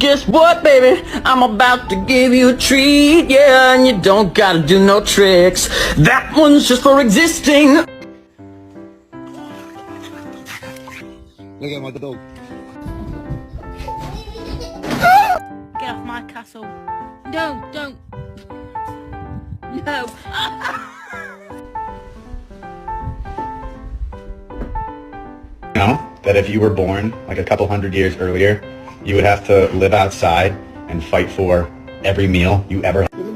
guess what, baby? I'm about to give you a treat, yeah, and you don't gotta do no tricks. That one's just for existing. Look at my dog. Get off my castle. No, don't. No. Know that if you were born like a couple hundred years earlier, you would have to live outside and fight for every meal you ever had.